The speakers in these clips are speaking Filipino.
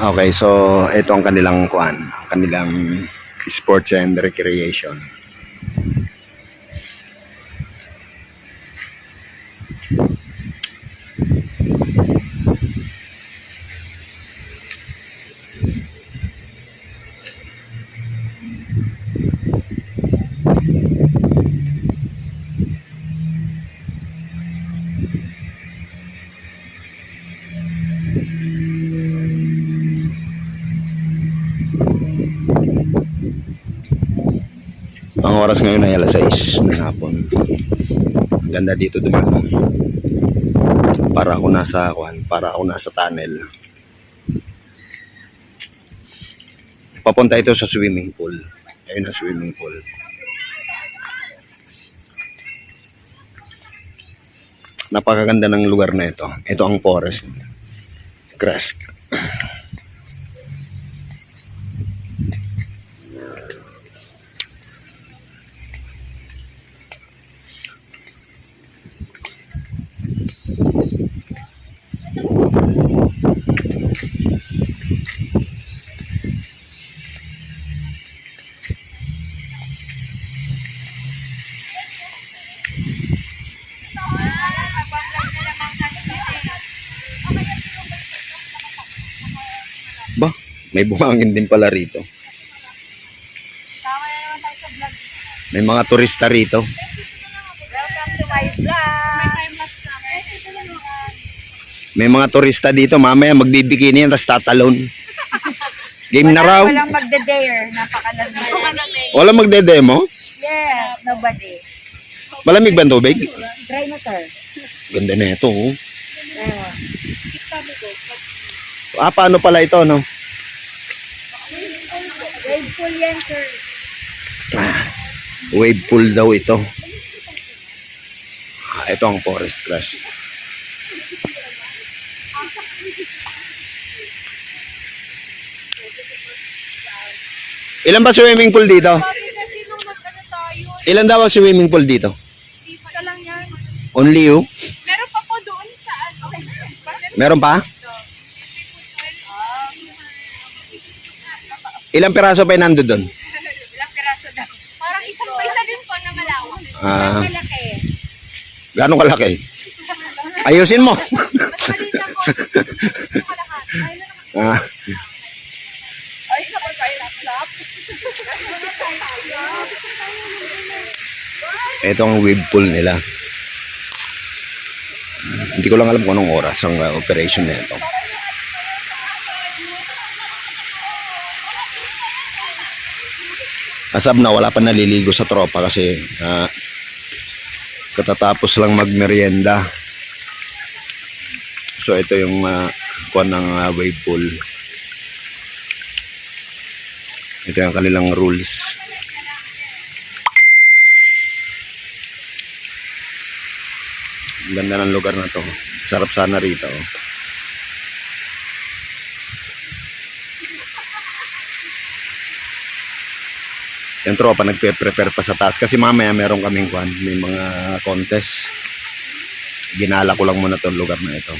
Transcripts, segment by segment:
Okay, so ito ang kanilang kuan, ang kanilang sports and recreation. Ang oras ngayon ay alas 6 ng hapon. Ang ganda dito dumano. Para ako nasa tunnel. Papunta ito sa swimming pool. Ayun ang swimming pool. Napakaganda ng lugar na ito. Ito ang Forest Crest. Ba, may buhangin din pala rito. May mga turista rito. Welcome to my vlog. May mga turista dito, mamaya magbibikini yan, tapos tatalon. Game na raw. Walang magde-dare. Napakalamig. Walang magde-demo? Yes, nobody. Malamig ba ang tubig? Try mo, sir. Ganda na ito. Oh. Ewan. Paano pala ito, no? Wave pool yan, sir. Wave pool daw ito. Ito ang Forest Crest. Ilan ba swimming pool dito? Kasi nung nag-ano tayo, Ilan daw ang swimming pool dito? isa lang yan. Only you? Meron pa po doon sa ano. Meron pa? Ilang piraso pa yung nando doon? Ilang piraso daw. Parang isa din po na malawak. Malaki. Gano'ng kalaki? Ayusin mo. Mas maliit na po. Yung kalahati. Ay, Ah, ay naman kayo lap-lap. ito ang wave pool nila. Hindi ko lang alam kung anong oras ang operation na ito. Asab na wala pa naliligo sa tropa kasi katatapos lang magmerienda. So ito yung kuwan ng wave pool. Ito yung kanilang rules. Ganda ng lugar na to. Sarap sana rito. Yung tropa nagpe-prepare pa sa taas kasi mamaya meron kaming kwan, may mga contest. Ginala ko lang muna tong lugar na ito.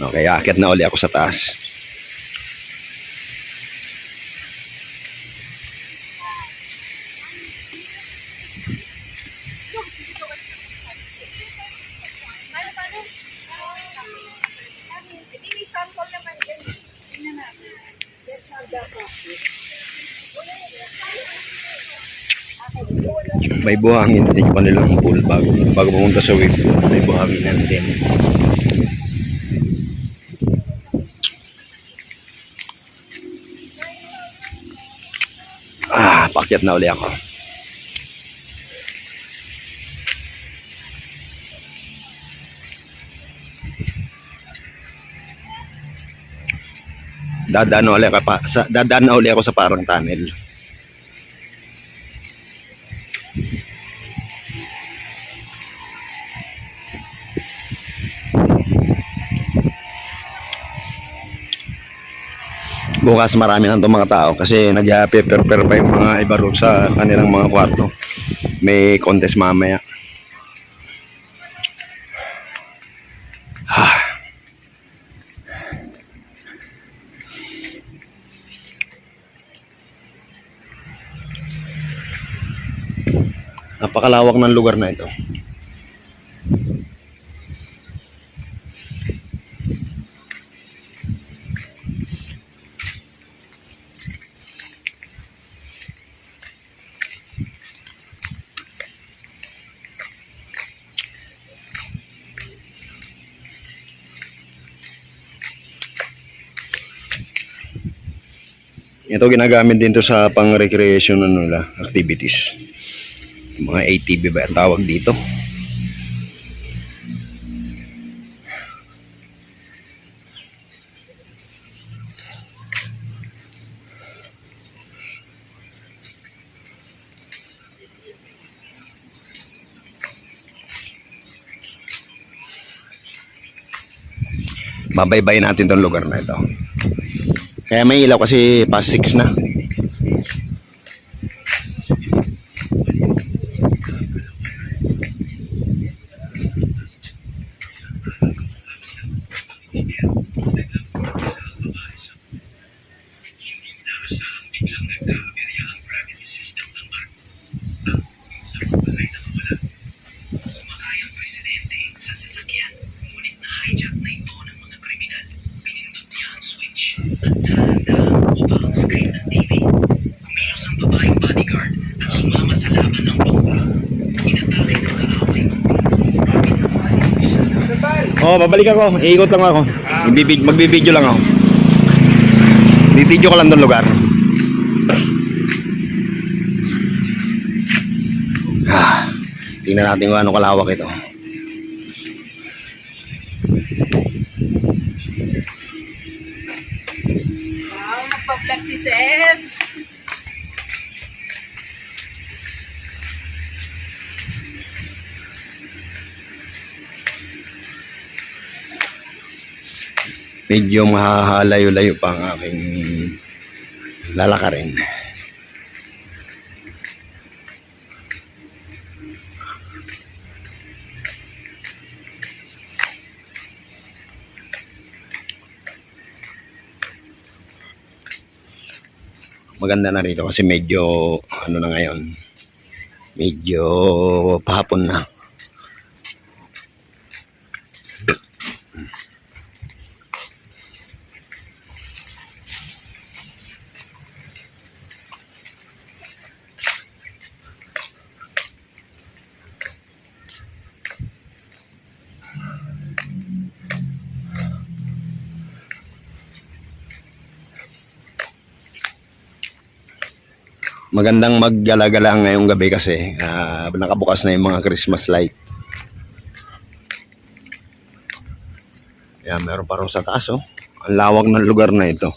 Okay, akit na uli ako sa taas. May sample naman din. Tingnan natin. Let's have the coffee. May buhangin din yung kanilang pool bago pumunta sa wave pool. May buhangin din. Pakyat na uli ako. Dadaan na uli ako sa parang tunnel. Bukas marami nang itong mga tao kasi nag-prepare pa yung mga iba roon sa kanilang mga kwarto. May contest mamaya. Napakalawak ng lugar na ito. Ito ginagamit din to sa pang-recreation nila, activities. Mga ATV ba ang tawag dito? Babaybayin natin tong lugar na ito. Kaya may ilaw kasi past 6 na. Sa sasakyan, ngunit na-hijack na ito ng mga kriminal. Pinindot niya ang switch at dahan-dahan bumaba ang screen ng TV. Kumilos ang babaeng bodyguard at sumama sa laban ng Pangulo. Inatake ng kaaway ng Pangulo. Rapid ang umalis na siya. Oh, babalik ako. Iikot lang ako. Magbibideo lang ako. Bibideo ko lang doon lugar. Tingnan natin kung ano kalawak ito. Wow, nagpa-vlog si Sir. Medyo mahalayo-layo pa ang aking lalakarin. Maganda na rito kasi medyo ano na ngayon, medyo pahapon na. Magandang maggala-gala ngayong gabi kasi nakabukas na yung mga Christmas light. Yan, meron pa rin sa taas, oh. Ang lawak ng lugar na ito.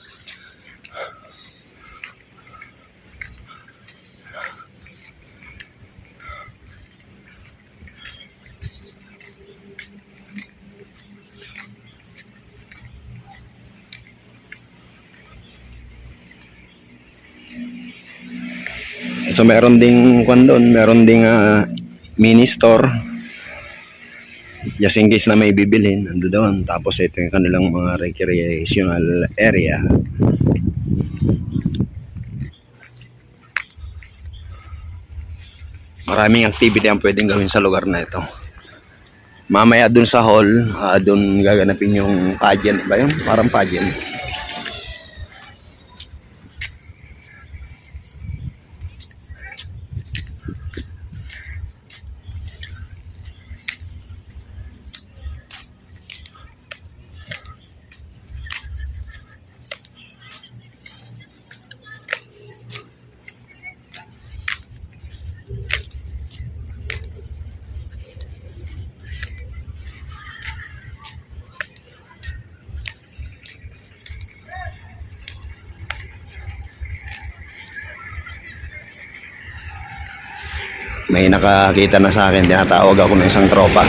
So meron ding kwan doon, meron ding mini store. Just in case na may bibilhin, ando doon. Tapos ito yung kanilang mga recreational area. Maraming activity ang pwedeng gawin sa lugar na ito. Mamaya doon sa hall, doon gaganapin yung pageant ba yun? Parang pageant. May nakakita na sa akin, tinatawag ako ng isang tropa.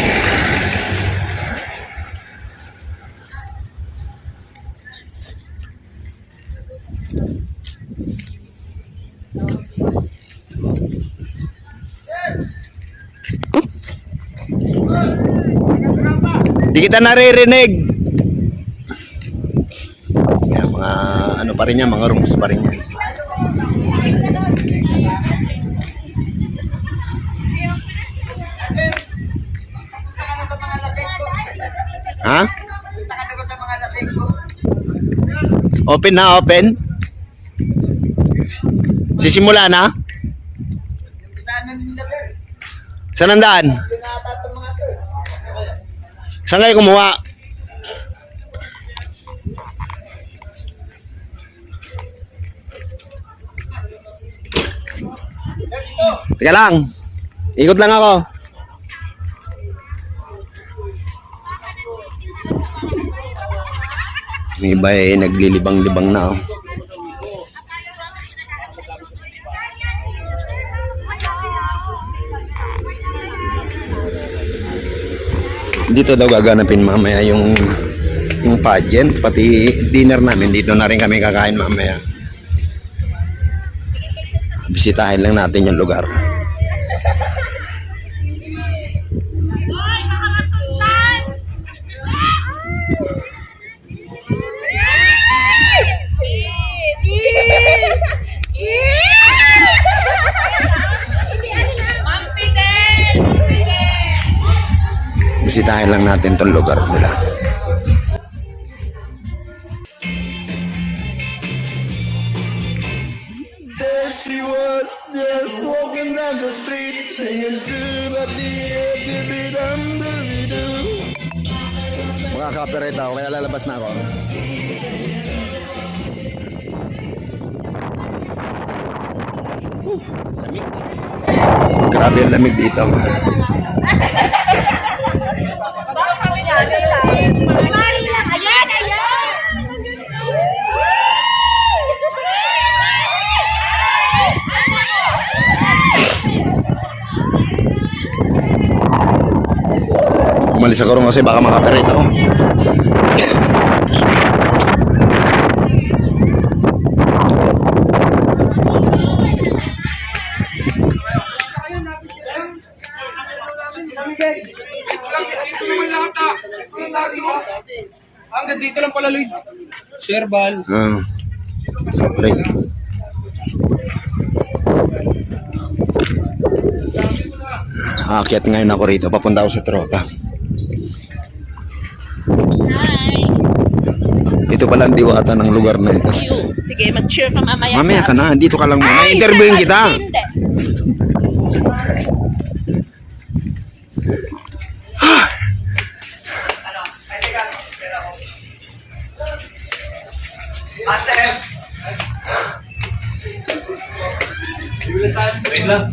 Di kita naririnig. Yan, mga ano pa rin yan, mga rooms pa rin yan. Ha? Punta ka doon sa mga lasing ko. Open na, open. Sisimula na? Saan nila sir? Saan ang daan? Binata itong mga to. Saan kayo kumuha? Teka lang. Ikot lang ako. May iba naglilibang-libang na. Oh. Dito daw gaganapin mamaya yung pageant, pati dinner namin dito na rin kami kakain mamaya. Bisitahin lang natin yung lugar. Bisitahin lang natin tong lugar nila. There she was, just walking down the street, singing Makaka-copyright ako, kaya lalabas na ako. Lamig. Grabe ang lamig dito. Mari lang. Ayan, ayan. Umalis ako rin kasi baka makaperate ako. Hanggang dito lang pala, Lloyd. Sherbal. Break. Aakyat ngayon ako rito. Papunta ako sa tropa. Hi. Ito pala ang diwata ng lugar na ito. Sige, mag-cheer ka mamaya. Mamaya sa ka na. Dito ka lang muna. Ay, Interviewin kita. Hindi. Master! Wait lang.